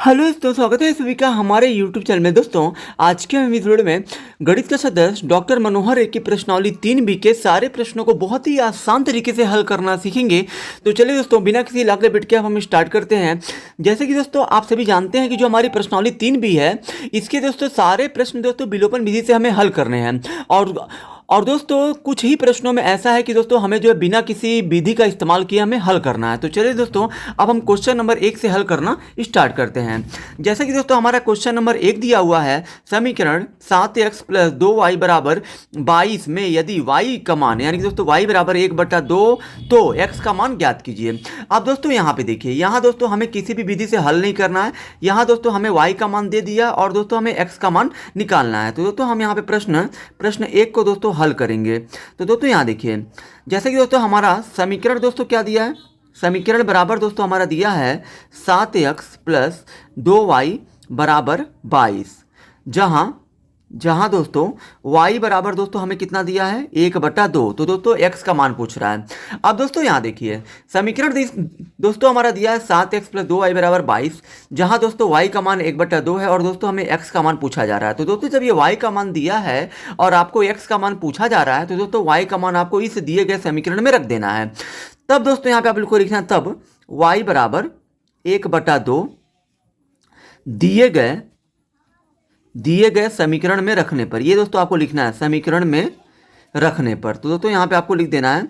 Hello दोस्तों, स्वागत है सभी का हमारे YouTube चैनल में। दोस्तों आज के हम इस वीडियो में गणित का सदस्य डॉक्टर मनोहर एक की प्रश्नावली 3B के सारे प्रश्नों को बहुत ही आसान तरीके से हल करना सीखेंगे। तो चलिए दोस्तों, बिना किसी लाग बैठ के अब हम स्टार्ट करते हैं। जैसे कि दोस्तों आप सभी जानते हैं कि जो हमारी प्रश्नावली 3B है, इसके दोस्तों सारे प्रश्न दोस्तों विलोपन विधि से हमें हल करने हैं। और दोस्तों कुछ ही प्रश्नों में ऐसा है कि दोस्तों हमें जो है बिना किसी विधि का इस्तेमाल किए हमें हल करना है। तो चलिए दोस्तों, अब हम क्वेश्चन नंबर 1 से हल करना स्टार्ट करते हैं। जैसे कि दोस्तों हमारा क्वेश्चन नंबर 1 दिया हुआ है, समीकरण 7x + 2y = 22 में यदि y का मान यानी कि दोस्तों y = 1/2 तो x का मान ज्ञात कीजिए। अब दोस्तों यहाँ पे देखिए, यहाँ दोस्तों हमें किसी भी विधि से हल नहीं करना है। यहाँ दोस्तों हमें y का मान दे दिया और दोस्तों हमें x का मान निकालना है। तो दोस्तों हम यहाँ पे प्रश्न 1 को दोस्तों हल करेंगे। तो दोस्तों यहाँ देखिए, जैसे कि दोस्तों हमारा समीकरण दोस्तों क्या दिया है, समीकरण बराबर दोस्तों हमारा दिया है 7x + 2y = 22, जहां दोस्तों y बराबर दोस्तों हमें कितना दिया है 1/2। तो दोस्तों x का मान पूछ रहा है। अब दोस्तों यहाँ देखिए, समीकरण दोस्तों हमारा दिया है 7x + 2y = 22, जहां दोस्तों y का मान 1/2 है और दोस्तों हमें x का मान पूछा जा रहा है। तो दोस्तों जब ये y का मान दिया है और आपको x का मान पूछा जा रहा है, तो दोस्तों y का मान आपको इस दिए गए समीकरण में रख देना है। तब दोस्तों यहाँ पे आप बिल्कुल लिखना है, तब y = 1/2 दिए गए समीकरण में रखने पर, ये दोस्तों आपको लिखना है समीकरण में रखने पर। तो दोस्तों यहाँ पे आपको लिख देना है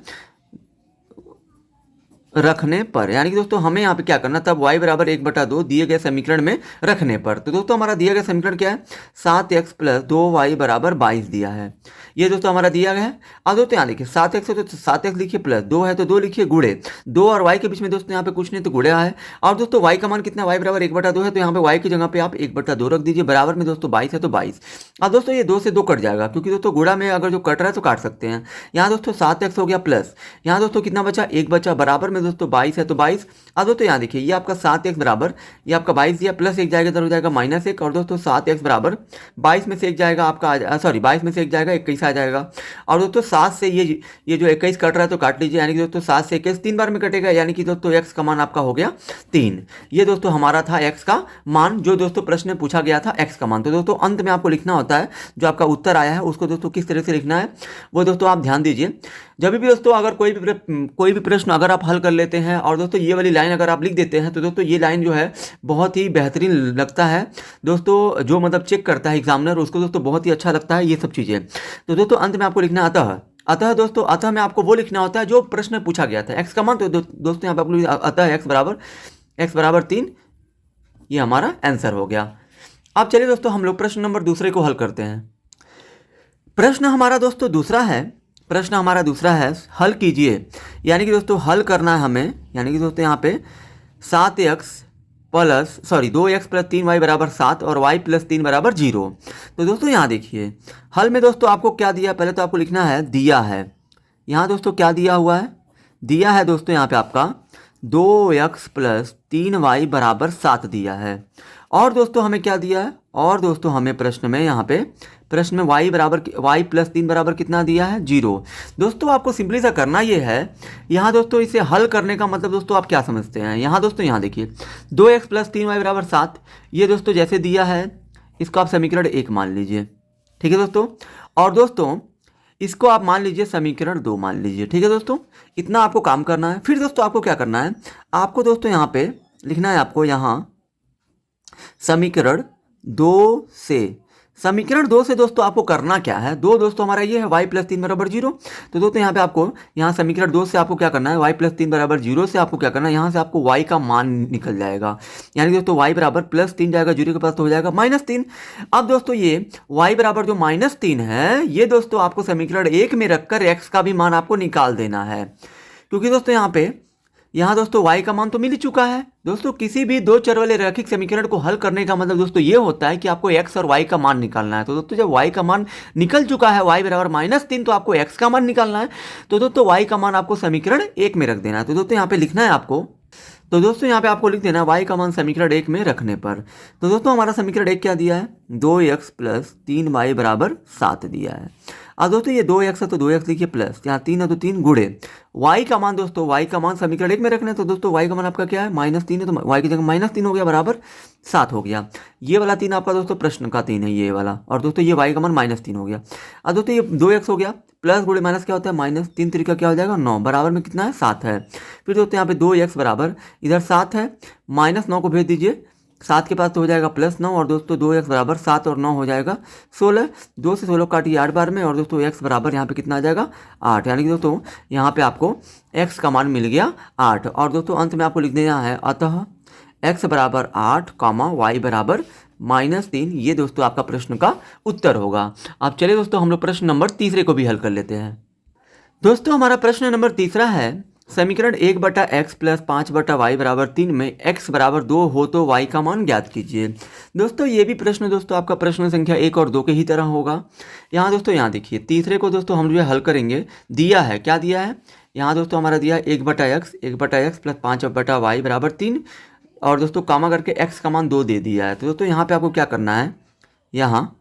रखने पर, यानी कि दोस्तों हमें यहाँ पे क्या करना, तब y = 1/2 दिए गए समीकरण में रखने पर। तो दोस्तों हमारा दिया गया समीकरण क्या है, 7x + 2y = 22 दिया है। ये दोस्तों हमारा दिया गया है। अब दोस्तों यहाँ देखिए 7x है तो 7x लिखिए, प्लस 2 है तो 2 लिखिए, गुणे 2 और y के बीच में दोस्तों यहाँ पे कुछ नहीं तो गुणा है। और दोस्तों y का मान कितना, y = 1/2 है, तो यहाँ पे y की जगह पे आप 1/2 रख दीजिए, बराबर में दोस्तों 22 है तो 22। अब दोस्तों ये 2 से 2 कट जाएगा, क्योंकि दोस्तों गुणा में अगर जो कट रहा है तो काट सकते हैं। यहाँ दोस्तों 7x हो गया, प्लस यहाँ दोस्तों कितना बचा, 1 बचा, बराबर में दोस्तों 22 है तो 22। अब दोस्तों यहाँ देखिए, ये आपका 7x बराबर, ये आपका 22 दिया, प्लस 1 जाएगा तो हो जाएगा -1। और दोस्तों 7x बराबर 22 में से 1 जाएगा आपका, 22 में से 1 जाएगा, 21 आ जाएगा। और दोस्तों 7 से ये जो 21 कट रहा है तो काट लीजिए, यानी कि दोस्तों 7 से 21 3 बार में कटेगा, यानी कि दोस्तों x का मान आपका हो गया 3। ये दोस्तों हमारा था x का मान, जो दोस्तों प्रश्न में पूछा गया था x का मान। तो दोस्तों अंत में आपको लिखना होता है, जो आपका उत्तर आया है उसको दोस्तों किस तरह से लिखना है वो दोस्तों आप ध्यान दीजिए। जब भी दोस्तों अगर कोई भी प्रश्न अगर आप हल कर लेते हैं और दोस्तों ये वाली लाइन अगर आप लिख देते हैं, तो दोस्तों ये लाइन जो है बहुत ही बेहतरीन लगता है दोस्तों, जो मतलब चेक करता है एग्जामिनर उसको दोस्तों बहुत ही अच्छा लगता है ये सब चीज़ें। तो दोस्तों अंत में आपको लिखना अतः दोस्तों, अतः में आपको वो लिखना होता है जो प्रश्न में पूछा गया था, x का मान। तो दोस्तों यहाँ पे आपको अतः x बराबर 3, ये हमारा आंसर हो गया। अब चलिए दोस्तों हम लोग प्रश्न नंबर दूसरे को हल करते हैं। प्रश्न हमारा दोस्तों दूसरा है, हल कीजिए, यानी कि दोस्तों हल करना है हमें, यानी कि दोस्तों यहाँ पे 2x + 3y = 7 और y + 3 = 0। तो दोस्तों यहाँ देखिए, हल में दोस्तों आपको क्या दिया, पहले तो आपको लिखना है दिया है। यहाँ दोस्तों क्या दिया हुआ है, दिया है दोस्तों यहाँ पे आपका 2x + 3y = 7 दिया है। और दोस्तों हमें क्या दिया है, और दोस्तों हमें प्रश्न में यहाँ पे y + 3 बराबर कितना दिया है, 0। दोस्तों आपको सिंपली सा करना ये है, यहाँ दोस्तों इसे हल करने का मतलब दोस्तों आप क्या समझते हैं। यहाँ दोस्तों यहाँ देखिए 2x + 3y = 7, ये दोस्तों जैसे दिया है इसको आप समीकरण 1 मान लीजिए, ठीक है दोस्तों। और दोस्तों इसको आप मान लीजिए समीकरण 2 मान लीजिए, ठीक है दोस्तों। इतना आपको काम करना है। फिर दोस्तों आपको क्या करना है, आपको दोस्तों यहाँ पे लिखना है, आपको यहाँ समीकरण 2 से दोस्तों आपको करना क्या है, दोस्तों हमारा ये है y + 3 = 0। तो दोस्तों यहाँ पे आपको यहाँ समीकरण 2 से आपको क्या करना है, y + 3 = 0 से आपको क्या करना है, यहाँ से आपको y का मान निकल जाएगा, यानी दोस्तों y बराबर +3 जाएगा, 0 के पास तो हो जाएगा -3। अब दोस्तों ये y बराबर जो -3 है, ये दोस्तों आपको समीकरण 1 में रखकर x का भी मान आपको निकाल देना है, क्योंकि दोस्तों यहाँ दोस्तों y का मान तो मिल ही चुका है। दोस्तों किसी भी दो चर वाले रैखिक समीकरण को हल करने का मतलब दोस्तों ये होता है कि आपको x और y का मान निकालना है। तो दोस्तों जब y का मान निकल चुका है, y बराबर -3, तो आपको x का मान निकालना है। तो दोस्तों y का मान आपको समीकरण 1 में रख देना है। तो दोस्तों यहाँ पे लिखना है आपको, तो दोस्तों यहाँ पे आपको लिख देना y का मान समीकरण 1 में रखने पर। तो दोस्तों हमारा समीकरण 1 क्या दिया है, 2x + 3y = 7 दिया है। अब दोस्तों ये 2x है तो 2x लिखिए प्लस, यहाँ 3 है तो 3 गुणे y का मान, दोस्तों y का मान समीकरण 1 में रखना है, तो दोस्तों y का मान आपका क्या है -3 है, तो y की जगह -3 हो गया बराबर 7 हो गया। ये वाला 3 आपका दोस्तों प्रश्न का 3 है ये वाला, और दोस्तों ये y का मान -3 हो गया। अब दोस्तों ये 2x हो गया, प्लस गुणे माइनस क्या होता है -3 तरीका क्या हो जाएगा 9, बराबर में कितना है 7 है। फिर दोस्तों यहाँ पे 2x बराबर इधर 7 है, -9 को भेज दीजिए 7 के पास तो हो जाएगा +9, और दोस्तों 2x बराबर 7 और 9 हो जाएगा 16, 2 से 16 काटिए 8 बार में, और दोस्तों x बराबर यहाँ पे कितना आ जाएगा 8, यानी कि दोस्तों यहाँ पे आपको x का मान मिल गया 8। और दोस्तों अंत में आपको लिख देना है अतः x बराबर 8, y बराबर -3, ये दोस्तों आपका प्रश्न का उत्तर होगा। अब चलिए दोस्तों हम लोग प्रश्न नंबर तीसरे को भी हल कर लेते हैं। दोस्तों हमारा प्रश्न नंबर तीसरा है, समीकरण 1/x प्लस 5/y बराबर 3 में x बराबर 2 हो तो y का मान ज्ञात कीजिए। दोस्तों ये भी प्रश्न दोस्तों आपका प्रश्न संख्या 1 और 2 के ही तरह होगा। यहाँ दोस्तों यहाँ देखिए तीसरे को दोस्तों हम जो है हल करेंगे, दिया है क्या दिया है, यहाँ दोस्तों हमारा दिया है 1/x प्लस 5/y बराबर 3, और दोस्तों कामा करके x का मान 2 दे दिया है। तो दोस्तों यहाँ पे आपको क्या करना है, यहाँ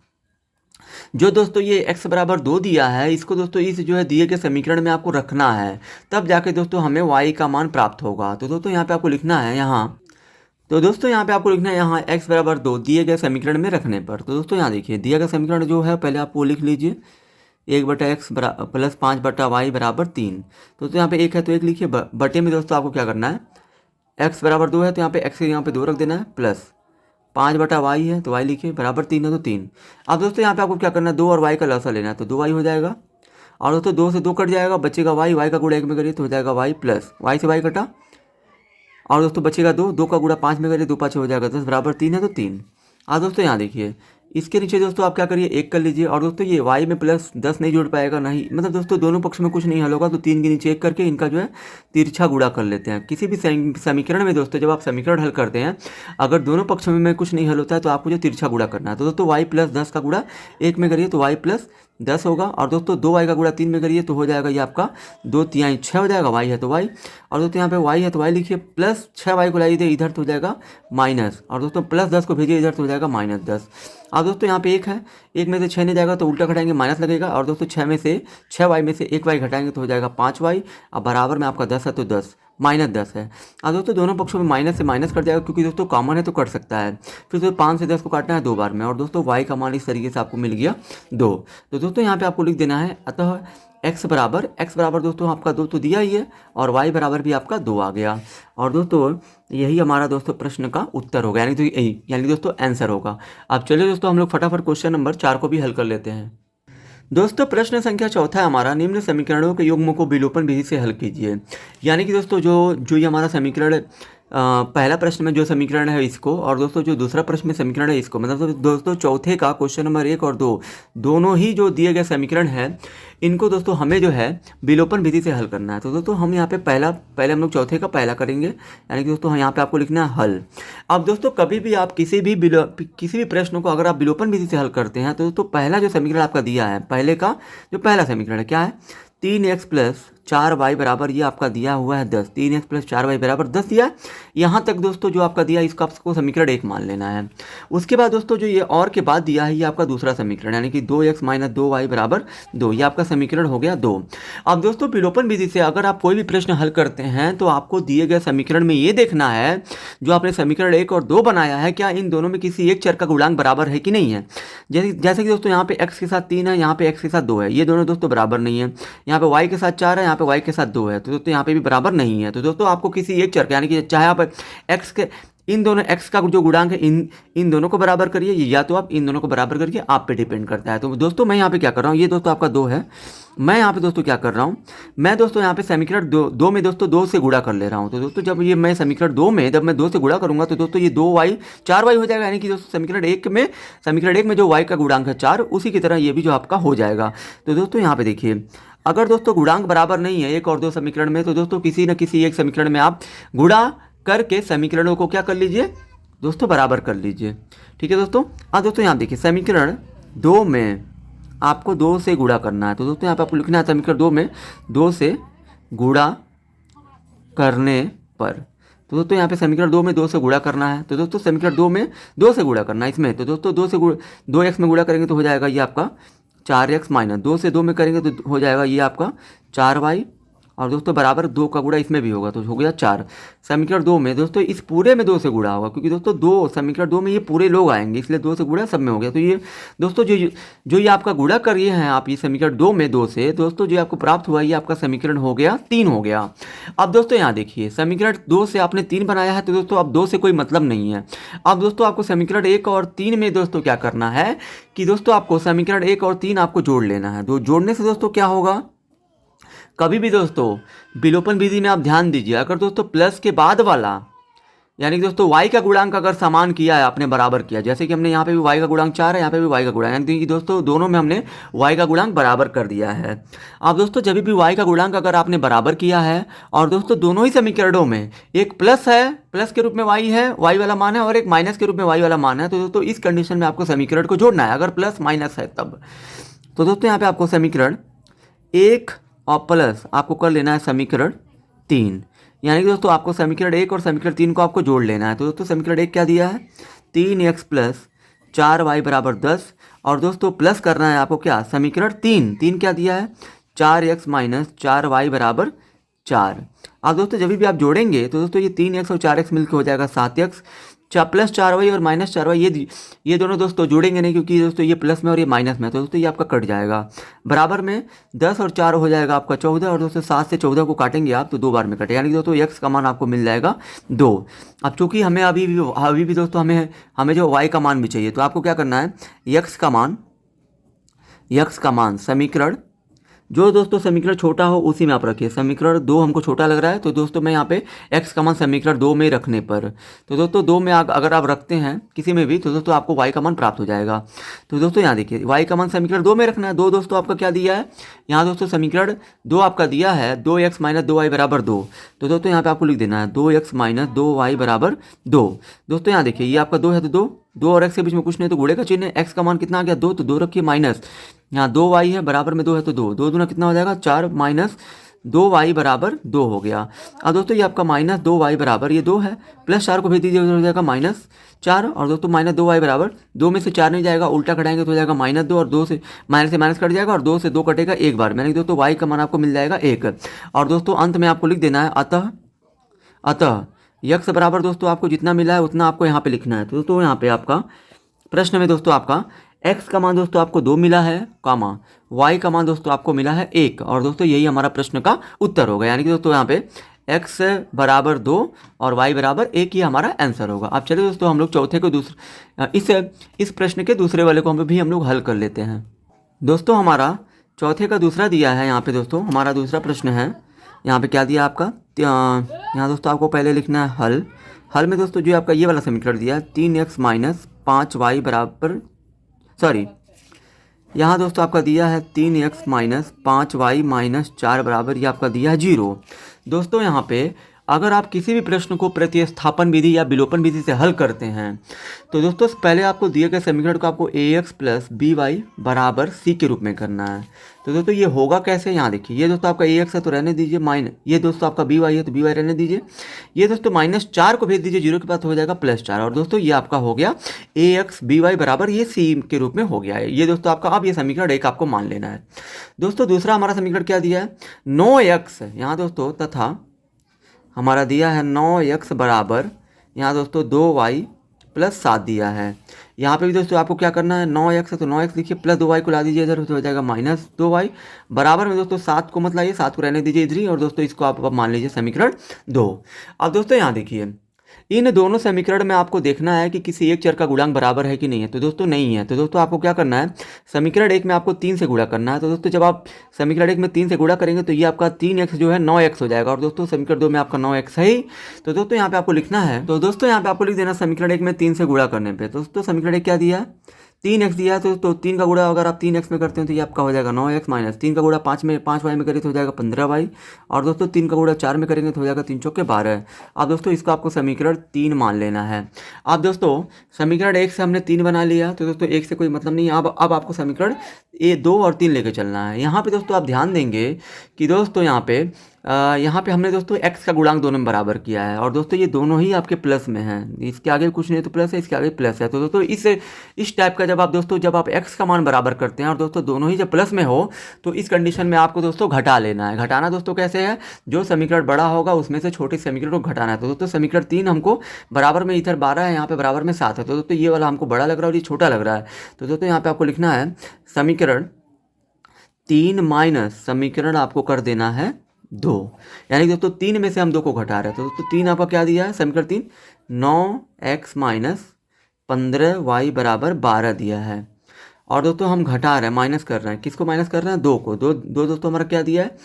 जो दोस्तों ये x बराबर 2 दिया है इसको दोस्तों इस जो है दिए गए समीकरण में आपको रखना है, तब जाके दोस्तों हमें y का मान प्राप्त होगा। तो दोस्तों यहाँ पे आपको लिखना है यहाँ, तो दोस्तों यहाँ पे आपको लिखना है यहाँ x बराबर 2 दिए गए समीकरण में रखने पर। तो दोस्तों यहाँ देखिए दिया गया समीकरण जो है पहले आप वो लिख लीजिए, 1/x प्लस 5/y बराबर 3। तो दोस्तों यहाँ पे 1 है तो 1 लिखिए, बटे में दोस्तों आपको क्या करना है, x बराबर 2 है तो यहाँ पे x के यहाँ पे 2 रख देना है, प्लस 5/y है तो y लिखिए, बराबर 3 है तो 3। अब दोस्तों यहाँ पे आपको क्या करना है, 2 और y का लसा लेना है, तो 2y हो जाएगा, और दोस्तों 2 से 2 कट जाएगा, बचेगा y का गुणा 1 में करिए तो हो जाएगा y प्लस y से y कटा, और दोस्तों बचेगा 2 का गुणा 5 में करिए 2 5 हो जाएगा 10, बराबर 3 है तो 3। अब दोस्तों यहाँ देखिए इसके नीचे दोस्तों आप क्या करिए 1 कर लीजिए, और दोस्तों ये y में प्लस 10 नहीं जोड़ पाएगा, नहीं मतलब दोस्तों दोनों पक्ष में कुछ नहीं हल होगा, तो 3 के नीचे 1 करके इनका जो है तिरछा गुणा कर लेते हैं। किसी भी समीकरण में दोस्तों जब आप समीकरण हल करते हैं अगर दोनों पक्षों में कुछ नहीं हल होता है तो आपको जो तिरछा गुणा करना है, तो दोस्तों y प्लस 10 का गुणा 1 में करिए तो y प्लस 10 होगा, और दोस्तों 2y का गुणा 3 में करिए तो हो जाएगा ये आपका 2 3 6 हो जाएगा, y है तो y, और दोस्तों यहाँ पे y है तो y लिखिए, प्लस 6y को लाइए इधर तो हो जाएगा माइनस, और दोस्तों प्लस 10 को भेजिए इधर तो हो जाएगा -10। अब दोस्तों यहाँ पे 1 है, 1 में से 6 नहीं जाएगा तो उल्टा घटाएंगे माइनस लगेगा, और दोस्तों 6y में से 1y घटाएंगे तो हो जाएगा 5y, अब बराबर में आपका 10 है तो 10 -10 है। अब दोस्तों दोनों पक्षों में माइनस से माइनस कट जाएगा क्योंकि दोस्तों कॉमन है तो कट सकता है। फिर दोस्तों 5 से 10 को काटना है 2 बार में, और दोस्तों y का मान इस तरीके से आपको मिल गया 2। तो दोस्तों यहाँ पे आपको लिख देना है अतः x बराबर दोस्तों आपका 2 तो दिया ही है, और y बराबर भी आपका 2 आ गया, और दोस्तों यही हमारा दोस्तों प्रश्न का उत्तर होगा, यानी दोस्तों आंसर होगा। अब चलिए दोस्तों हम लोग फटाफट क्वेश्चन नंबर 4 को भी हल कर लेते हैं। दोस्तों प्रश्न संख्या चौथा है हमारा, निम्न समीकरणों के युग्म को विलोपन विधि से हल कीजिए। यानी कि दोस्तों जो ये हमारा समीकरण पहला प्रश्न में जो समीकरण है इसको, और दोस्तों जो दूसरा प्रश्न में समीकरण है इसको, मतलब दोस्तों चौथे का क्वेश्चन नंबर 1 और 2 दोनों ही जो दिए गए समीकरण है इनको दोस्तों हमें जो है विलोपन विधि से हल करना है। तो दोस्तों हम यहाँ पे पहले हम लोग चौथे का पहला करेंगे, यानी कि दोस्तों यहाँ पे आपको लिखना है हल। अब दोस्तों कभी भी आप किसी भी प्रश्न को अगर आप विलोपन विधि से हल करते हैं तो दोस्तों पहला जो समीकरण आपका दिया है, पहले का जो पहला समीकरण है क्या है, 3x प्लस 4y बराबर ये आपका दिया हुआ है 10, 3x प्लस 4y बराबर 10 दिया है। यहाँ तक दोस्तों जो आपका दिया इसको आपको समीकरण 1 मान लेना है। उसके बाद दोस्तों जो ये और के बाद दिया है ये आपका दूसरा समीकरण, यानी कि 2x माइनस 2y बराबर 2, ये आपका समीकरण हो गया 2। अब दोस्तों विलोपन विधि से अगर आप कोई भी प्रश्न हल करते हैं तो आपको दिए गए समीकरण में ये देखना है जो आपने समीकरण 1 और 2 बनाया है क्या इन दोनों में किसी एक चर का गुणांक बराबर है कि नहीं है। जैसे कि दोस्तों यहाँ पे x के साथ 3 है, यहाँ पे x के साथ 2 है, ये दोनों दोस्तों बराबर नहीं है। यहाँ पे y के साथ 4 है, यहाँ पे y के साथ 2 है, तो दोस्तों यहाँ पे भी बराबर नहीं है। तो दोस्तों आपको किसी एक चर का, यानी कि चाहे आप x के इन दोनों x का जो गुणांक है इन दोनों को बराबर करिए, या तो आप इन दोनों को बराबर करिए, आप पे डिपेंड करता है। तो दोस्तों मैं यहाँ पे क्या कर रहा हूँ, ये दोस्तों आपका 2 है, मैं यहाँ पे दोस्तों क्या कर रहा हूँ, मैं दोस्तों यहाँ पे समीकरण 2 में दोस्तों 2 से गुणा कर ले रहा हूँ। तो दोस्तों जब ये मैं समीकरण 2 में जब मैं 2 से गुणा करूँगा तो दोस्तों ये 2y 4y हो जाएगा, यानी कि दोस्तों समीकरण 1 में जो y का गुणांक है 4 उसी की तरह ये भी जो आपका हो जाएगा। तो दोस्तों यहाँ पे देखिए अगर दोस्तों गुणांक बराबर नहीं है 1 और 2 समीकरण में तो दोस्तों किसी न किसी एक समीकरण में आप गुणा करके समीकरणों को क्या कर लीजिए दोस्तों बराबर कर लीजिए। ठीक है दोस्तों। अब दोस्तों यहाँ देखिए समीकरण 2 में आपको 2 से गुणा करना है। तो दोस्तों यहाँ पे आपको लिखना है समीकरण 2 में 2 से गुणा करने पर। तो दोस्तों यहाँ पे समीकरण 2 में 2 से गुणा करना है। तो दोस्तों समीकरण 2 में 2 से गुणा करना है इसमें। तो दोस्तों 2x में गुणा करेंगे तो हो जाएगा ये आपका 4x माइनस 2 से 2 में करेंगे तो हो जाएगा ये आपका 4y, और दोस्तों बराबर 2 का गुणा इसमें भी होगा तो हो गया 4। समीकरण 2 में दोस्तों इस पूरे में 2 से गुणा होगा, क्योंकि दोस्तों समीकरण 2 में ये पूरे लोग आएंगे, इसलिए 2 से गुणा सब में हो गया। तो ये दोस्तों जो ये आपका गुणा कर रहे हैं आप ये समीकरण 2 में 2 से, दोस्तों जो आपको प्राप्त हुआ ये आपका समीकरण हो गया 3 हो गया। अब दोस्तों यहाँ देखिए समीकरण 2 से आपने 3 बनाया है, तो दोस्तों अब 2 से कोई मतलब नहीं है। अब दोस्तों आपको समीकरण 1 और 3 में दोस्तों क्या करना है कि दोस्तों आपको समीकरण 1 और 3 आपको जोड़ लेना है। जोड़ने से दोस्तों क्या होगा, कभी भी दोस्तों विलोपन विधि में आप ध्यान दीजिए, अगर दोस्तों प्लस के बाद वाला यानी कि दोस्तों y का गुणांक अगर समान किया है, आपने बराबर किया, जैसे कि हमने यहाँ पे भी y का गुणांक 4 है, यहाँ पे भी y का गुणांक, यानी कि दोस्तों दोनों में हमने y का गुणांक बराबर कर दिया है। अब दोस्तों जब भी y का गुणांक अगर आपने बराबर किया है और दोस्तों दोनों ही समीकरणों में एक प्लस है, प्लस के रूप में y है, y वाला मान है, और एक माइनस के रूप में y वाला मान है, तो दोस्तों इस कंडीशन में आपको समीकरण को जोड़ना है, अगर प्लस माइनस है तब। तो दोस्तों यहाँ पे आपको समीकरण 1 और प्लस आपको कर लेना है समीकरण 3, यानी कि दोस्तों आपको समीकरण 1 और समीकरण 3 को आपको जोड़ लेना है। तो दोस्तों समीकरण 1 क्या दिया है, 3x प्लस 4y बराबर 10, और दोस्तों प्लस करना है आपको क्या, समीकरण 3 क्या दिया है, 4x माइनस 4y बराबर 4। अब दोस्तों जब भी आप जोड़ेंगे तो दोस्तों ये 3x और 4x मिलकर हो जाएगा 7x, प्लस 4y और माइनस 4y ये दोनों दोस्तों जोड़ेंगे नहीं, क्योंकि दोस्तों ये प्लस में और ये माइनस में, तो दोस्तों ये आपका कट जाएगा। बराबर में 10 और 4 हो जाएगा आपका 14, और दोस्तों 7 से 14 को काटेंगे आप तो 2 बार में कटे, यानी कि दोस्तों x का मान आपको मिल जाएगा 2। अब चूंकि हमें अभी भी दोस्तों हमें जो y का मान भी चाहिए, तो आपको क्या करना है, x का मान समीकरण जो दोस्तों समीकरण छोटा हो उसी में आप रखिए। समीकरण 2 हमको छोटा लग रहा है, तो दोस्तों मैं यहाँ पे x का मान समीकरण 2 में रखने पर, तो दोस्तों 2 में अगर आप रखते हैं किसी में भी, तो दोस्तों आपको y का मान प्राप्त हो जाएगा। तो दोस्तों यहाँ देखिए y का मान समीकरण 2 में रखना है। 2 दोस्तों आपका क्या दिया है, यहाँ दोस्तों समीकरण 2 आपका दिया है 2x माइनस 2y बराबर 2, तो दोस्तों यहाँ पे आपको लिख देना है 2x माइनस 2y बराबर 2। दोस्तों यहाँ देखिए ये आपका 2 है, तो 2 और x के बीच में कुछ नहीं, तो गुणे का चिन्ह है, x का मान कितना आ गया 2, तो 2 रखिए माइनस, यहाँ 2y है, बराबर में 2 है, तो 2 दूना कितना हो जाएगा 4 माइनस 2y बराबर 2 हो गया। अब दोस्तों ये आपका माइनस 2y बराबर ये 2 है, प्लस 4 को भेज दीजिए हो जाएगा माइनस 4, और दोस्तों माइनस 2y बराबर 2 में से 4 नहीं जाएगा, उल्टा कटाएंगे तो हो जाएगा माइनस 2, और 2 से माइनस कट जाएगा, और 2 से 2 कटेगा एक बार, यानी दोस्तों y का मान आपको मिल जाएगा 1। और दोस्तों अंत में आपको लिख देना है अतः x बराबर दोस्तों आपको जितना मिला है उतना आपको यहाँ पे लिखना है। तो दोस्तों यहाँ पे आपका प्रश्न में दोस्तों आपका x का मान दोस्तों आपको 2 मिला है, कामा y का मान दोस्तों आपको मिला है 1, और दोस्तों यही हमारा प्रश्न का उत्तर होगा, यानी कि दोस्तों यहाँ पे x बराबर 2 और y बराबर 1 ही हमारा आंसर होगा। अब चलिए दोस्तों हम लोग चौथे को इस प्रश्न के दूसरे वाले को भी हम लोग हल कर लेते हैं। दोस्तों हमारा चौथे का दूसरा दिया है, यहाँ पे दोस्तों हमारा दूसरा प्रश्न है, यहाँ पे क्या दिया आपका, यहाँ दोस्तों आपको पहले लिखना है हल में दोस्तों जो आपका ये वाला समीकरण दिया है 3x माइनस 5y बराबर, सॉरी यहाँ दोस्तों आपका दिया है 3x माइनस 5y माइनस 4 बराबर ये आपका दिया है 0। दोस्तों यहाँ पे अगर आप किसी भी प्रश्न को प्रतिस्थापन विधि या विलोपन विधि से हल करते हैं, तो दोस्तों पहले आपको दिए गए समीकरण को आपको ax प्लस by बराबर c के रूप में करना है। तो दोस्तों ये होगा कैसे, यहाँ देखिए ये दोस्तों आपका ax है तो रहने दीजिए, माइनस ये दोस्तों आपका by है तो by रहने दीजिए, ये दोस्तों माइनस 4 को भेज दीजिए 0 के पास हो जाएगा प्लस 4, और दोस्तों ये आपका हो गया ax by बराबर ये c के रूप में हो गया है। ये दोस्तों आपका अब ये समीकरण 1 आपको मान लेना है। दोस्तों दूसरा हमारा समीकरण क्या दिया है, 9x यहाँ दोस्तों तथा हमारा दिया है 9x बराबर यहाँ दोस्तों 2y प्लस 7 दिया है। यहाँ पे भी दोस्तों आपको क्या करना है, 9x है तो 9x लिखिए, प्लस 2y को ला दीजिए इधर तो हो जाएगा माइनस 2y, बराबर में दोस्तों 7 को मत लाइए, 7 को रहने दीजिए इधर ही, और दोस्तों इसको आप मान लीजिए समीकरण 2। अब दोस्तों यहाँ देखिए इन दोनों समीकरण में आपको देखना है कि किसी एक चर का गुणांक बराबर है कि नहीं है, तो दोस्तों नहीं है, तो दोस्तों आपको क्या करना है, समीकरण 1 में आपको 3 से गुणा करना है। तो दोस्तों जब आप समीकरण 1 में 3 से गुणा करेंगे तो ये आपका 3x जो है 9x हो जाएगा, और दोस्तों समीकरण 2 में आपका 9x है ही, तो दोस्तों यहाँ पे आपको लिखना है, तो दोस्तों यहाँ पे आपको लिख देना समीकरण 1 में 3 से गुणा करने पर। दोस्तों समीकरण 1 क्या दिया, 3x दिया है, तो 3 का गुणा अगर आप 3x में करते हैं तो ये आपका हो जाएगा 9x माइनस 3 का गुणा 5y में करें तो हो जाएगा 15y, और दोस्तों 3 का गुणा 4 में करेंगे तो हो जाएगा 3 चौके 12। अब दोस्तों इसको आपको समीकरण 3 मान लेना है। अब दोस्तों समीकरण 1 से हमने 3 बना लिया, तो दोस्तों 1 से कोई मतलब नहीं है। अब आपको समीकरण 2 और 3 लेके चलना है। यहाँ पे दोस्तों आप ध्यान देंगे कि दोस्तों यहाँ पे यहाँ पे हमने दोस्तों x का गुणांक दोनों में बराबर किया है और दोस्तों ये दोनों ही आपके प्लस में हैं, इसके आगे कुछ नहीं तो प्लस है, इसके आगे प्लस है। तो दोस्तों इस टाइप का जब आप x का मान बराबर करते हैं और दोस्तों दोनों ही जब प्लस में हो तो इस कंडीशन में आपको दोस्तों घटा लेना है। घटाना दोस्तों कैसे है, जो समीकरण बड़ा होगा उसमें से छोटे समीकरण को घटाना है। तो दोस्तों समीकरण 3 हमको बराबर में इधर 12 है, यहाँ पे बराबर में 7 है, तो दोस्तों ये वाला हमको बड़ा लग रहा है और ये छोटा लग रहा है। तो दोस्तों यहाँ पे आपको लिखना है समीकरण 3 माइनस समीकरण आपको कर देना है 2, यानी दोस्तों 3 में से हम 2 को घटा रहे हैं। तो दोस्तों 3 आपका क्या दिया है, समीकरण 3 9x माइनस 15y बराबर 12 दिया है। और दोस्तों हम घटा रहे हैं, माइनस कर रहे हैं, किसको माइनस कर रहे हैं, 2 को। दो दोस्तों हमारा क्या दिया है,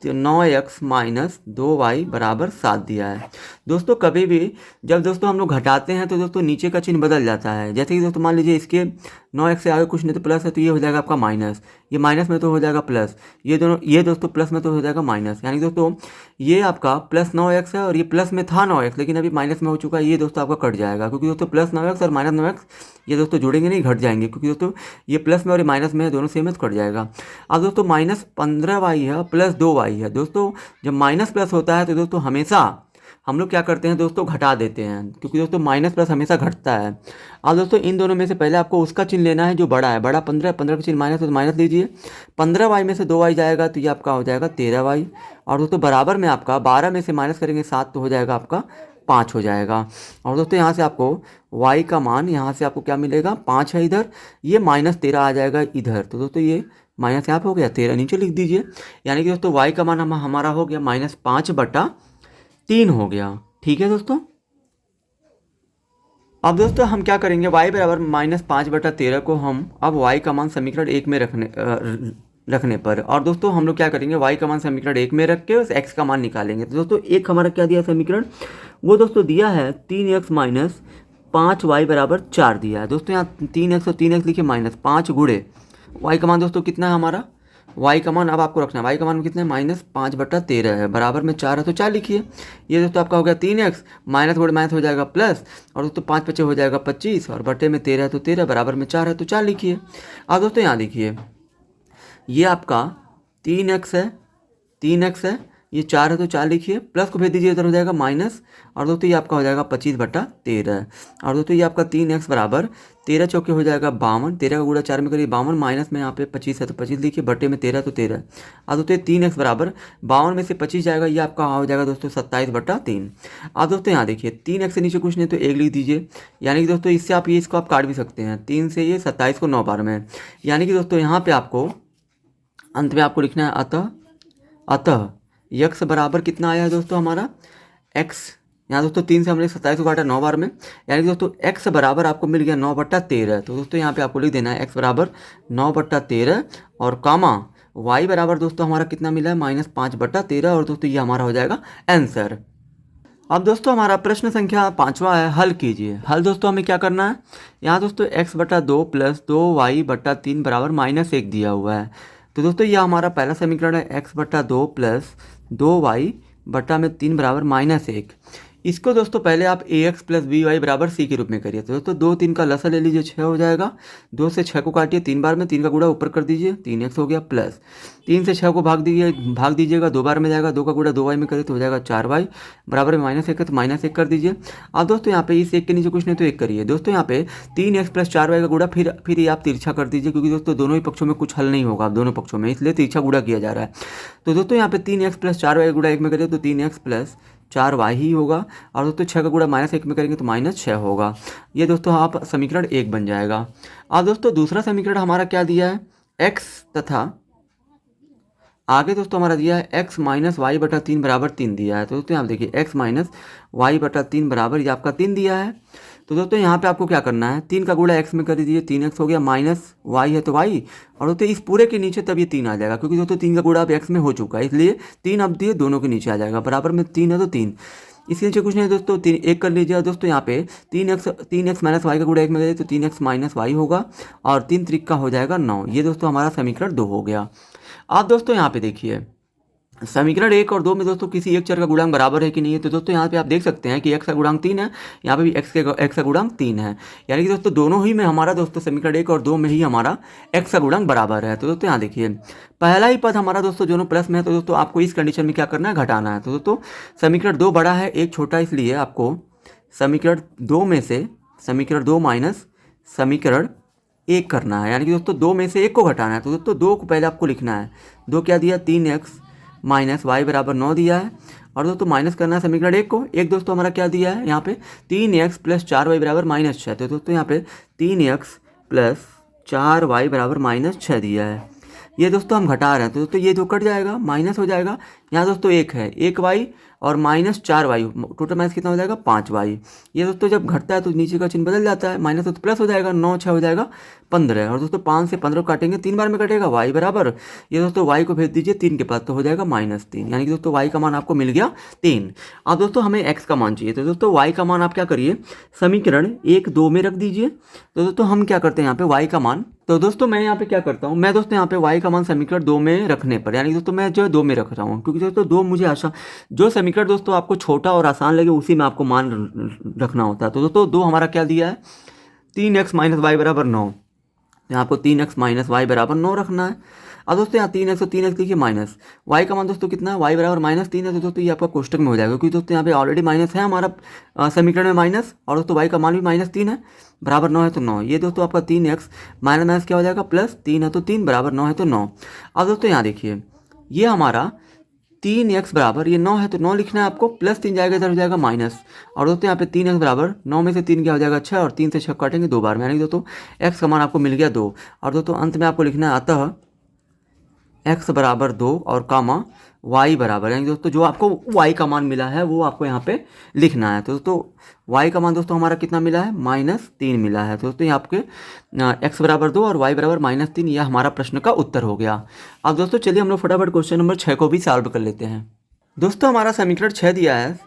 तो 9x माइनस 2y बराबर 7 दिया है। दोस्तों कभी भी जब दोस्तों हम लोग घटाते हैं तो दोस्तों नीचे का चिन्ह बदल जाता है। जैसे कि दोस्तों मान लीजिए इसके 9x से आगे कुछ नहीं तो प्लस है, तो ये हो जाएगा आपका माइनस, ये माइनस में तो हो जाएगा प्लस, ये दोस्तों प्लस में तो हो जाएगा माइनस। यानी दोस्तों ये आपका प्लस 9x है और ये प्लस में था 9x लेकिन अभी माइनस में हो चुका है, ये दोस्तों आपका कट जाएगा, क्योंकि दोस्तों प्लस 9x और माइनस 9x ये दोस्तों जुड़ेंगे नहीं, घट जाएंगे, क्योंकि दोस्तों ये प्लस में और ये माइनस में है, दोनों सेम है तो कट जाएगा। अब दोस्तों माइनस 15y है प्लस 2y है। दोस्तों जब माइनस प्लस होता है तो दोस्तों हमेशा हम लोग क्या करते हैं दोस्तों, घटा देते हैं, क्योंकि दोस्तों माइनस प्लस हमेशा घटता है। अब दोस्तों इन दोनों में से पहले आपको उसका चिन्ह लेना है जो बड़ा है, बड़ा 15 का चिन्ह माइनस है तो माइनस लीजिए। 15y में से 2y जाएगा तो ये आपका हो जाएगा 13y, और दोस्तों बराबर में आपका 12 में से माइनस करेंगे 7 तो हो जाएगा आपका 5 हो जाएगा। और दोस्तों यहाँ से आपको y का मान, यहाँ से आपको क्या मिलेगा, 5 है इधर, ये माइनस 13 आ जाएगा इधर। तो दोस्तों ये माइनस यहाँ पे हो गया, 13 नीचे लिख दीजिए। यानी कि दोस्तों y का मान हमारा हो गया -5/3 हो गया। ठीक है दोस्तों, अब दोस्तों हम क्या करेंगे, y बराबर -5/13 को हम अब y का मान समीकरण 1 में रखने पर, और दोस्तों हम लोग क्या करेंगे, y का मान समीकरण 1 में रख के उस x का मान निकालेंगे। तो दोस्तों एक हमारा क्या दिया समीकरण, वो दोस्तों दिया है 3x माइनस 5y बराबर 4 दिया है। दोस्तों यहाँ 3x और 3x लिखिए, -5 गुणे y का मान दोस्तों कितना है हमारा, y का मान अब आपको रखना है, y का मान कितना है, -5/13 है, बराबर में 4 है तो 4 लिखिए। ये दोस्तों आपका हो गया 3x, माइनस गुणे माइनस हो जाएगा प्लस, और दोस्तों 5 बचे हो जाएगा 25, और बटे में 13 है तो 13, बराबर में 4 है तो 4 लिखिए। अब दोस्तों यहाँ देखिए, ये आपका 3x है, 3x है, ये 4 है तो 4 लिखिए, प्लस को भेज दीजिए, इधर हो जाएगा माइनस, और दोस्तों ये आपका हो जाएगा 25/13। और दोस्तों ये आपका 3x बराबर 13 चौके हो जाएगा 52, 13 का गुणा 4 में करिए 52, माइनस में यहाँ पे 25 है तो 25 लिखिए, बटे में 13 तो 13। अब दोस्तों 3x बराबर 52 में से 25 जाएगा, ये आपका हो जाएगा दोस्तों 27/3। अब दोस्तों यहाँ देखिए 3x से नीचे कुछ नहीं तो 1 लिख दीजिए, यानी कि दोस्तों इससे आप इसको आप काट भी सकते हैं, 3 से ये 27 को 9 बार में, यानी कि दोस्तों यहाँ पे आपको अंत में आपको लिखना है अतः यक्स बराबर कितना आया है दोस्तों हमारा x, यहाँ दोस्तों 3 से हमने 27 को काटा 9 बार में, यानी कि दोस्तों x बराबर आपको मिल गया 9/13। तो दोस्तों यहाँ पे आपको लिख देना है x बराबर 9/13, और कामा y बराबर दोस्तों हमारा कितना मिला है, -5/13, और दोस्तों ये हमारा हो जाएगा आंसर। अब दोस्तों हमारा प्रश्न संख्या 5वां है, हल कीजिए। हल दोस्तों हमें क्या करना है, यहाँ दोस्तों x/2 प्लस 2y/3 बराबर -1 दिया हुआ है। तो दोस्तों यह हमारा पहला समीकरण है, x/2 प्लस 2y/3 बराबर -1। इसको दोस्तों पहले आप ax प्लस by बराबर c के रूप में करिए। तो दोस्तों 2 3 का लसा ले लीजिए, 6 हो जाएगा, 2 से 6 को काटिए 3 बार में, 3 का गुणा ऊपर कर दीजिए, 3x हो गया, प्लस 3 से 6 को भाग दीजिएगा, 2 बार में जाएगा, 2 का गुणा 2y में करिए तो हो जाएगा 4y, बराबर में -1 है तो -1 कर दीजिए। अब दोस्तों यहाँ पे इस 1 के नीचे कुछ नहीं तो 1 करिए। दोस्तों यहाँ पे 3x प्लस 4y का गुणा फिर ये आप तिरछा कर दीजिए, क्योंकि दोस्तों दोनों ही पक्षों में कुछ हल नहीं होगा, दोनों पक्षों में, इसलिए तिरछा गुणा किया जा रहा है। तो दोस्तों यहाँ पे 3x प्लस 4y का गुणा 1 में करिए तो 3x प्लस 4y ही होगा, और दोस्तों 6 का गुणा -1 में करेंगे तो -6 होगा। ये दोस्तों आप समीकरण 1 बन जाएगा। अब दोस्तों दूसरा समीकरण हमारा क्या दिया है, x तथा आगे दोस्तों हमारा दिया है x माइनस y/3 बराबर 3 दिया है। तो दोस्तों यहाँ देखिए x माइनस y/3 बराबर ये आपका 3 दिया है। तो दोस्तों यहाँ पे आपको क्या करना है, 3 का गुणा x में कर दीजिए, 3x हो गया, माइनस y है तो y, और दोस्तों इस पूरे के नीचे तब ये 3 आ जाएगा, क्योंकि दोस्तों 3 का गुणा अब x में हो चुका है, इसलिए 3 अब दिए दोनों के नीचे आ जाएगा, बराबर में 3 है तो 3, इसके नीचे कुछ नहीं दोस्तों 3 1 कर लीजिए। दोस्तों यहाँ पे 3x माइनस वाई का गुणा 1 में करिए तो 3x माइनस वाई होगा, और 3 त्रिक का हो जाएगा 9। ये दोस्तों हमारा समीकरण 2 हो गया। आप दोस्तों यहाँ पे देखिए समीकरण 1 और 2 में दोस्तों किसी एक चर का गुणांक बराबर है कि नहीं है। तो दोस्तों यहाँ पे आप देख सकते हैं कि x का गुणांक 3 है, यहाँ पे भी x का गुणांक 3 है, यानी कि दोस्तों दोनों ही में हमारा दोस्तों समीकरण 1 और 2 में ही हमारा x का गुणांक बराबर है। तो दोस्तों यहाँ देखिए पहला ही पद हमारा दोस्तों दोनों प्लस में है, तो दोस्तों आपको इस कंडीशन में क्या करना है, घटाना है। तो दोस्तों समीकरण 2 बड़ा है, 1 छोटा, इसलिए आपको समीकरण 2 में से समीकरण 2 माइनस समीकरण 1 करना है, यानी कि दोस्तों 2 में से 1 को घटाना है। तो दोस्तों 2 को पहले आपको लिखना है, 2 क्या दिया, 3x माइनस वाई बराबर 9 दिया है, और दोस्तों माइनस करना है समीकरण 1 को। एक दोस्तों हमारा क्या दिया है यहाँ पे, 3x प्लस 4y बराबर -6। तो दोस्तों यहाँ पे 3x प्लस 4y बराबर -6 दिया है। ये दोस्तों हम घटा रहे हैं, तो दोस्तों ये जो कट जाएगा माइनस हो जाएगा, यहाँ दोस्तों 1 है, 1y और -4y, टोटल माइनस कितना हो जाएगा, 5y। ये दोस्तों जब घटता है तो नीचे का चिन्ह बदल जाता है, माइनस तो प्लस हो जाएगा, 9 6 हो जाएगा 15, और दोस्तों 5 से 15 काटेंगे 3 बार में कटेगा, y बराबर, ये दोस्तों y को भेज दीजिए 3 के पास, तो हो जाएगा -3, यानी कि दोस्तों y का मान आपको मिल गया 3। अब दोस्तों हमें x का मान चाहिए, तो दोस्तों y का मान आप क्या करिए, समीकरण 1 2 में रख दीजिए। तो दोस्तों हम क्या करते हैं यहाँ पे y का मान, तो दोस्तों मैं यहाँ पे क्या करता हूँ, मैं दोस्तों यहाँ पे y का मान समीकरण 2 में रखने पर, यानी दोस्तों मैं जो है 2 में रख रहा हूँ, क्योंकि दोस्तों 2 मुझे आसान, जो समीकरण दोस्तों आपको छोटा और आसान लगे उसी में आपको मान रखना होता है। तो दोस्तों 2 हमारा क्या दिया है, 3x माइनस वाई बराबर 9, यहाँ आपको 3x माइनस वाई बराबर 9 रखना है। अब दोस्तों यहाँ 3x और 3x लिखिए माइनस, y का मान दोस्तों कितना है, y बराबर -3 है। तो दोस्तों ये आपका कोष्टक में हो जाएगा, क्योंकि दोस्तों यहाँ पे ऑलरेडी माइनस है हमारा समीकरण में माइनस, और दोस्तों y का मान भी -3 है, बराबर 9 है तो 9। ये दोस्तों आपका 3x माइनस माइनस क्या हो जाएगा, +3 है तो 3, बराबर 9 है तो 9। अब दोस्तों यहाँ देखिए ये हमारा 3x बराबर, ये 9 है तो 9 लिखना है आपको, +3 जाएगा इधर हो जाएगा माइनस, और दोस्तों यहाँ पे 3x बराबर 9 में से 3 क्या हो जाएगा 6, और 3 से 6 काटेंगे 2 बार में, यानी दोस्तों x का मान आपको मिल गया 2। और दोस्तों अंत में आपको लिखना है अतः x बराबर 2 और कामा y बराबर, यानी दोस्तों जो आपको y का मान मिला है वो आपको यहाँ पे लिखना है। तो दोस्तों y का मान दोस्तों हमारा कितना मिला है, -3 मिला है। तो दोस्तों ये आपके x बराबर 2 और y बराबर -3, यह हमारा प्रश्न का उत्तर हो गया। अब दोस्तों चलिए हम लोग फटाफट क्वेश्चन नंबर 6 को भी सॉल्व कर लेते हैं। दोस्तों हमारा समीकरण 6 दिया है,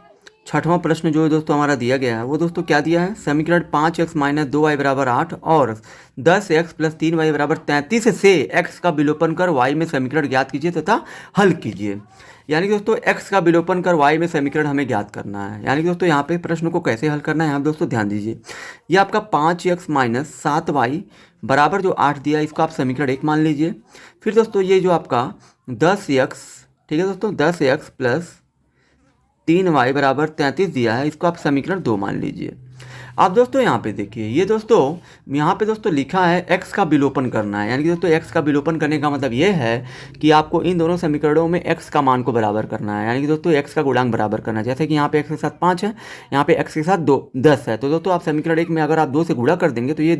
छठवां प्रश्न जो दोस्तों हमारा दिया गया है वो दोस्तों क्या दिया है, समीकरण 5x माइनस 2y बराबर 8 और 10x प्लस 3y बराबर 33 से x का विलोपन कर y में समीकरण ज्ञात कीजिए तथा हल कीजिए। यानी कि दोस्तों x का विलोपन कर y में समीकरण हमें ज्ञात करना है। यानी कि दोस्तों यहाँ पे प्रश्न को कैसे हल करना है यहाँ दोस्तों ध्यान दीजिए, ये आपका 5x माइनस 7y बराबर जो 8 दिया इसको आप समीकरण 1 मान लीजिए। फिर दोस्तों ये जो आपका 10x, ठीक है दोस्तों 10x प्लस 3y बराबर 33 दिया है, इसको आप समीकरण 2 मान लीजिए। अब दोस्तों यहाँ पे देखिए, ये दोस्तों यहाँ पे दोस्तों लिखा है x का विलोपन करना है, यानी कि दोस्तों x का विलोपन करने का मतलब ये है कि आपको इन दोनों समीकरणों में x का मान को बराबर करना है, यानी कि दोस्तों x का गुणांक बराबर करना है। जैसे कि यहाँ पे x के साथ 5 है, यहाँ पे x के साथ 10 है, तो दोस्तों आप समीकरण 1 में अगर आप 2 से गुणा कर देंगे तो ये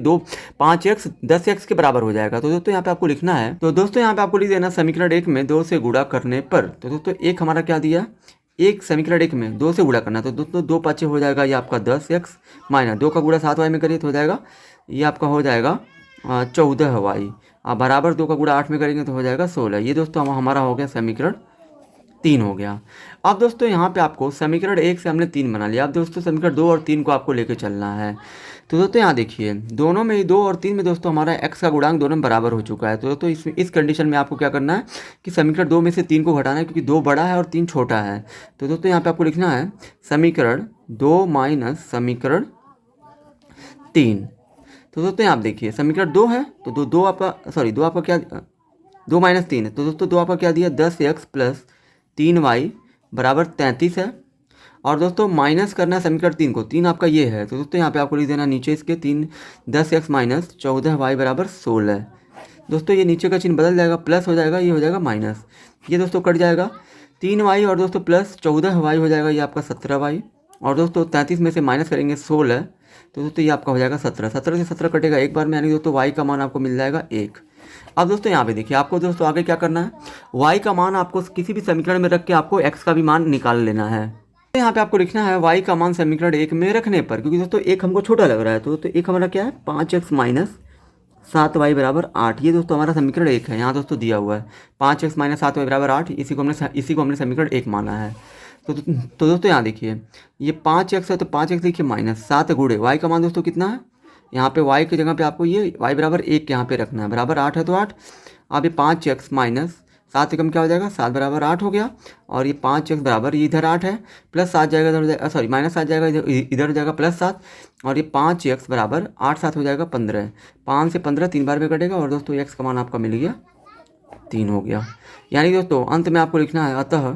5x 10x के बराबर हो जाएगा। तो दोस्तों यहाँ पे आपको लिखना है, तो दोस्तों यहाँ पे आपको लिख देना समीकरण 1 में 2 से गुणा करने पर, तो दोस्तों एक हमारा क्या दिया, एक समीकरण 1 में 2 से गुणा करना, तो दोस्तों 2 5 हो जाएगा ये आपका 10x माइनस 2 का गुणा 7y में करिए तो हो जाएगा ये आपका हो जाएगा 14y, बराबर 2 का गुणा 8 में करेंगे तो हो जाएगा 16। ये दोस्तों हमारा हो गया समीकरण 3 हो गया। अब दोस्तों यहाँ पे आपको समीकरण 1 से हमने 3 बना लिया, अब दोस्तों समीकरण 2 और 3 को आपको लेके चलना है। तो दोस्तों यहाँ देखिए दोनों में 2 और 3 में दोस्तों हमारा x का गुणांक दोनों में बराबर हो चुका है। तो दोस्तों इस कंडीशन में आपको क्या करना है कि समीकरण 2 में से 3 को घटाना है, क्योंकि 2 बड़ा है और 3 छोटा है। तो दोस्तों यहाँ पे आपको लिखना है समीकरण 2 माइनस समीकरण 3। तो दोस्तों यहाँ आप देखिए समीकरण 2 है तो दो आपका क्या 2 माइनस 3 है, तो दोस्तों 2 आपका क्या दिया 10x प्लस 3y बराबर 33 है, और दोस्तों माइनस करना है समीकरण 3 को, 3 आपका ये है, तो दोस्तों यहाँ पे आपको लिख देना नीचे इसके 10x माइनस 14y बराबर 16। दोस्तों ये नीचे का चिन्ह बदल जाएगा, प्लस हो जाएगा, ये हो जाएगा माइनस, ये दोस्तों कट जाएगा 3y और दोस्तों प्लस 14y हो जाएगा ये आपका 17y, और दोस्तों 33 में से माइनस करेंगे 16, तो दोस्तों ये आपका हो जाएगा 17 से 17 कटेगा एक बार में, यानी दोस्तों y का मान आपको मिल जाएगा 1। अब दोस्तों यहाँ पे देखिए आपको दोस्तों आगे क्या करना है, y का मान आपको किसी भी समीकरण में रख के आपको x का भी मान निकाल लेना है। तो यहाँ पे आपको लिखना है y का मान समीकरण 1 में रखने पर, क्योंकि दोस्तों 1 हमको छोटा लग रहा है, तो एक हमारा क्या है 5x माइनस 7y बराबर 8, ये दोस्तों हमारा समीकरण 1 है, यहाँ दोस्तों दिया हुआ है 5x माइनस 7y बराबर 8, इसी को हमने समीकरण 1 माना है। तो दोस्तों यहाँ देखिए ये 5x है तो 5x लिखिए माइनस 7 गुणे y का मान दोस्तों कितना है, यहाँ पे y की जगह पे आपको ये y बराबर 1 यहाँ पे रखना है, बराबर 8 है तो 8, अब ये 5x माइनस 7 एकम क्या हो जाएगा, 7 बराबर 8 हो गया। और ये 5x बराबर, ये इधर 8 है, प्लस 7 जाएगा इधर हो जाएगा, सॉरी माइनस 7 जाएगा इधर हो जाएगा प्लस 7। और ये 5x बराबर 8 7 हो जाएगा 15। 5 से 15 3 बार में कटेगा और दोस्तों x का मान आपका मिल गया 3 हो गया। यानी दोस्तों अंत में आपको लिखना है अतः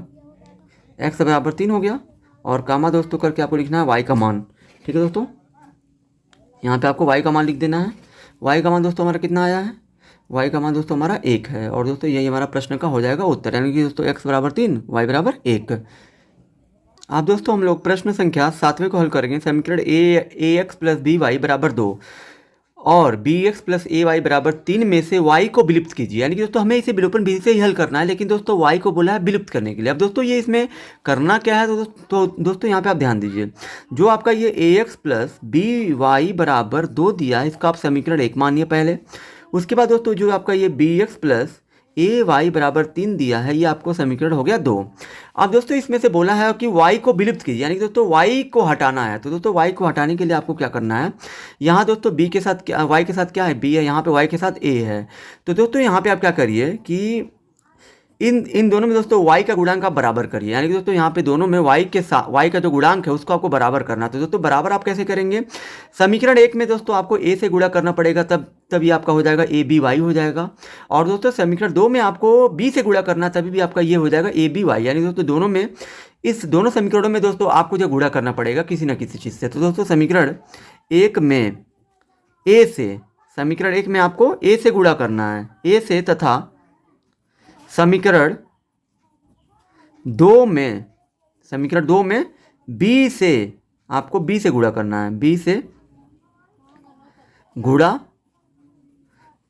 x बराबर 3 हो गया और कामा दोस्तों करके आपको लिखना है y का मान। ठीक है दोस्तों, यहाँ पे आपको y का मान लिख देना है। y का मान दोस्तों हमारा कितना आया है, y का मान दोस्तों हमारा 1 है। और दोस्तों यही हमारा प्रश्न का हो जाएगा उत्तर, यानी कि दोस्तों x बराबर 3 y बराबर 1। अब दोस्तों हम लोग प्रश्न संख्या 7वें को हल करेंगे। समीकरण ए एक्स प्लस बी वाई बराबर 2 और बी एक्स प्लस ए वाई बराबर 3 में से y को विलुप्त कीजिए। यानी कि दोस्तों हमें इसे विलोपन विधि से ही हल करना है, लेकिन दोस्तों y को बोला है विलुप्त करने के लिए। अब दोस्तों ये इसमें करना क्या है, तो दोस्तों यहाँ पे आप ध्यान दीजिए, जो आपका ये ए एक्स प्लस बी वाई बराबर 2 दिया है, इसका आप समीकरण 1 मानिए पहले। उसके बाद दोस्तों जो आपका ये बी एक्स प्लस ए वाई बराबर 3 दिया है, ये आपको समीकरण हो गया 2। अब दोस्तों इसमें से बोला है कि y को विलुप्त कीजिए, यानी कि दोस्तों y को हटाना है। तो दोस्तों y को हटाने के लिए आपको क्या करना है, यहाँ दोस्तों b के साथ क्या, y के साथ क्या है, b है, यहाँ पे y के साथ a है। तो दोस्तों यहाँ पे आप क्या करिए कि इन दोनों में दोस्तों y का गुणांक आप बराबर करिए। यानी कि दोस्तों यहाँ पे दोनों में y के साथ y का जो गुणांक है उसको आपको बराबर करना। तो दोस्तों बराबर आप कैसे करेंगे, समीकरण 1 में दोस्तों आपको a से गुणा करना पड़ेगा, तब ये आपका हो जाएगा ए बी वाई हो जाएगा। और दोस्तों समीकरण 2 में आपको b से गुणा करना, तभी भी आपका ये हो जाएगा ए बी वाई। यानी दोस्तों दोनों में, इस दोनों समीकरणों में दोस्तों आपको जो गुणा करना पड़ेगा किसी न किसी चीज़ से। तो दोस्तों समीकरण 1 में a से, समीकरण 1 में आपको a से गुणा करना है, a से, तथा समीकरण 2 में, समीकरण 2 में b से, आपको b से गुणा करना है, b से गुणा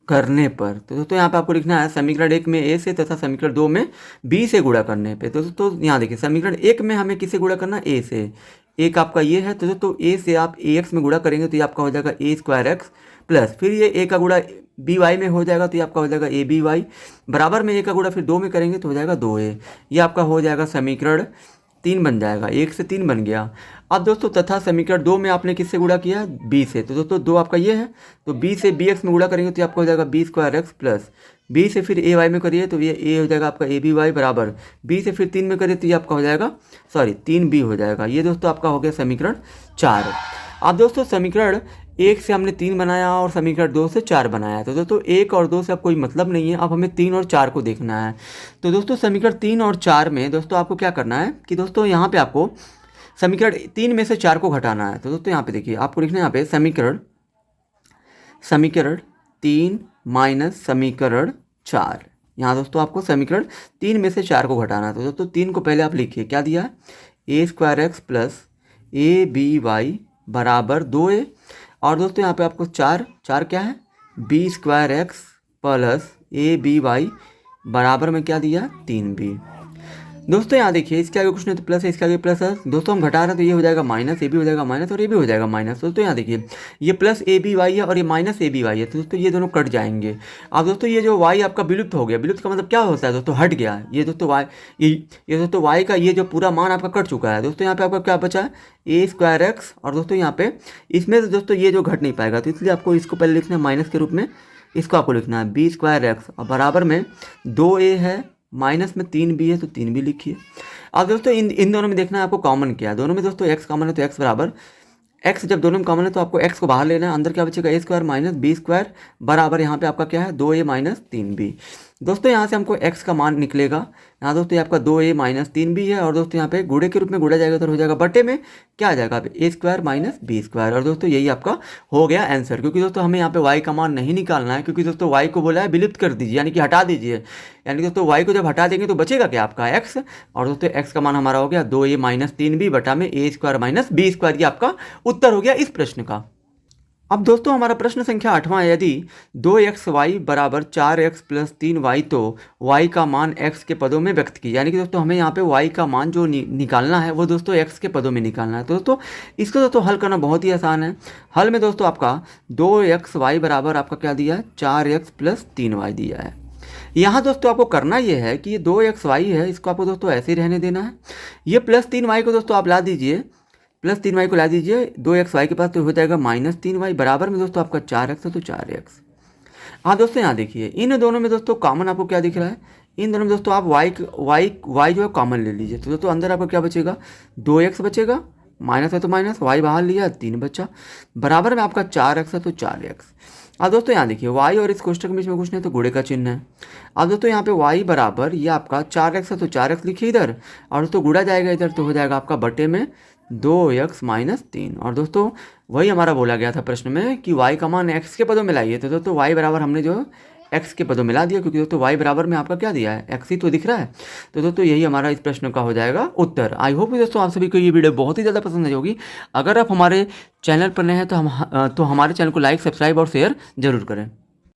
करने पर। तो दोस्तों यहाँ पे आपको लिखना है समीकरण 1 में a से तथा समीकरण 2 में b से गुणा करने पे। तो दोस्तों यहाँ देखिए समीकरण 1 में हमें किससे गुणा करना है, a से। एक आपका ये है, तो दोस्तों a से आप ax में गुणा करेंगे तो ये आपका हो जाएगा a स्क्वायर एक्स प्लस, फिर ये a का गुणा बी वाई में हो जाएगा तो ये आपका हो जाएगा ए बी वाई, बराबर में a का गुणा फिर 2 में करेंगे तो हो जाएगा 2a। ये आपका हो जाएगा समीकरण 3 बन जाएगा, 1 से 3 बन गया। अब दोस्तों तथा समीकरण 2 में आपने किससे गुणा किया, b से। तो दोस्तों 2 आपका ये है, तो b से बी एक्स में गुणा करेंगे तो ये आपका हो जाएगा b square x plus, b से फिर a वाई में करिए तो ये a हो जाएगा आपका ए बी वाई बराबर, b से फिर 3 में करिए तो ये आपका हो जाएगा, सॉरी 3b हो जाएगा। ये दोस्तों आपका हो गया समीकरण 4। अब दोस्तों समीकरण 1 से हमने 3 बनाया और समीकरण 2 से 4 बनाया। तो दोस्तों 1 और 2 से अब कोई मतलब नहीं है, अब हमें 3 और 4 को देखना है। तो दोस्तों समीकरण 3 और 4 में दोस्तों आपको क्या करना है कि दोस्तों यहाँ पे आपको समीकरण 3 में से 4 को घटाना है। तो दोस्तों यहाँ पे देखिए आपको लिखना है यहाँ पे समीकरण 3 माइनस समीकरण 4। यहाँ दोस्तों आपको समीकरण 3 में से 4 को घटाना है। तो दोस्तों 3 को पहले आप लिखिए, क्या दिया है, a square x plus A B Y बराबर 2a। और दोस्तों यहाँ पे आपको 4 क्या है, B square x plus A B Y बराबर में क्या दिया, 3b। दोस्तों यहाँ देखिए इसके आगे कुछ नहीं तो प्लस है, इसके आगे प्लस है। दोस्तों हम घटा रहे हैं तो ये हो जाएगा माइनस, ए भी हो जाएगा माइनस और ये भी हो जाएगा माइनस। दोस्तों यहाँ देखिए ये प्लस ए बी वाई है और ये माइनस ए बी वाई है, तो दोस्तों ये दोनों कट जाएंगे। अब दोस्तों ये जो वाई आपका विलुप्त हो गया, विलुप्त का मतलब क्या होता है दोस्तों, हट गया। ये दोस्तों वाई, ये दोस्तों वाई का ये जो पूरा मान आपका कट चुका है। दोस्तों यहाँ पे आपका क्या बचा है, ए स्क्वायर एक्स, और दोस्तों यहाँ पे इसमें से दोस्तों ये जो घट नहीं पाएगा, तो इसलिए आपको इसको पहले लिखना है माइनस के रूप में, इसको आपको लिखना है बी स्क्वायर एक्स और बराबर में 2a है, माइनस में 3b है तो 3b लिखिए। अब दोस्तों इन दोनों में देखना है आपको कॉमन क्या है। दोनों में दोस्तों x कॉमन है तो x बराबर x, जब दोनों में कॉमन है तो आपको x को बाहर लेना है, अंदर क्या बचेगा a square minus B square बराबर यहाँ पे आपका क्या है 2a माइनस 3b। दोस्तों यहाँ से हमको x का मान निकलेगा, यहाँ दोस्तों ये आपका 2a माइनस 3b है, और दोस्तों यहाँ पे गुणे के रूप में गुणा जाएगा तो हो जाएगा बटे में क्या आ जाएगा a square minus B square. और दोस्तों यही आपका हो गया आंसर, क्योंकि दोस्तों हमें यहाँ पे y का मान नहीं निकालना है, क्योंकि दोस्तों y को बोला है विलुप्त कर दीजिए, यानी कि हटा दीजिए। यानी दोस्तों y को जब हटा देंगे तो बचेगा क्या आपका x, और दोस्तों x का मान हमारा हो गया 2a माइनस 3b बटा में a square minus B square. ये आपका उत्तर हो गया इस प्रश्न का। अब दोस्तों हमारा प्रश्न संख्या 8वां है, यदि 2xy बराबर 4x प्लस 3y तो y का मान x के पदों में व्यक्त कीजिए। यानी कि दोस्तों हमें यहाँ पे y का मान जो निकालना है वो दोस्तों x के पदों में निकालना है। तो दोस्तों इसको दोस्तों हल करना बहुत ही आसान है। हल में दोस्तों आपका 2xy बराबर आपका क्या दिया है, 4x प्लस 3y दिया है। यहाँ दोस्तों आपको करना ये है कि ये 2xy है, इसको आपको दोस्तों ऐसे ही रहने देना है। ये प्लस 3y को दोस्तों आप ला दीजिए, प्लस 3y को ला दीजिए 2xy के पास तो हो जाएगा माइनस 3y बराबर में दोस्तों आपका 4x है तो 4x। हाँ दोस्तों यहाँ देखिए इन दोनों में दोस्तों कॉमन आपको क्या दिख रहा है, इन दोनों में दोस्तों आप वाई जो है कॉमन ले लीजिए। तो दोस्तों अंदर आपका क्या बचेगा, 2x बचेगा, माइनस है तो माइनस, वाई बाहर लिया 3 बचा, बराबर में आपका 4x है तो 4x। अब दोस्तों यहाँ देखिए वाई और इस कोष्टक के बीच में कुछ नहीं तो गुणे का चिन्ह है। अब दोस्तों यहाँ पे वाई बराबर ये आपका 4x है तो 4x लिखिए इधर, और दोस्तों गुड़ा जाएगा इधर तो हो जाएगा आपका बटे में 2x माइनस 3। और दोस्तों वही हमारा बोला गया था प्रश्न में कि y का मान x के पदों में लाइए। तो दोस्तों y बराबर हमने जो x के पदों में ला दिया, क्योंकि दोस्तों y बराबर में आपका क्या दिया है, x ही तो दिख रहा है। तो दोस्तों यही हमारा इस प्रश्न का हो जाएगा उत्तर। आई होप दोस्तों आप सभी को ये वीडियो बहुत ही ज़्यादा पसंद आई होगी। अगर आप हमारे चैनल पर नए हैं तो हमारे चैनल को लाइक, सब्सक्राइब और शेयर जरूर करें।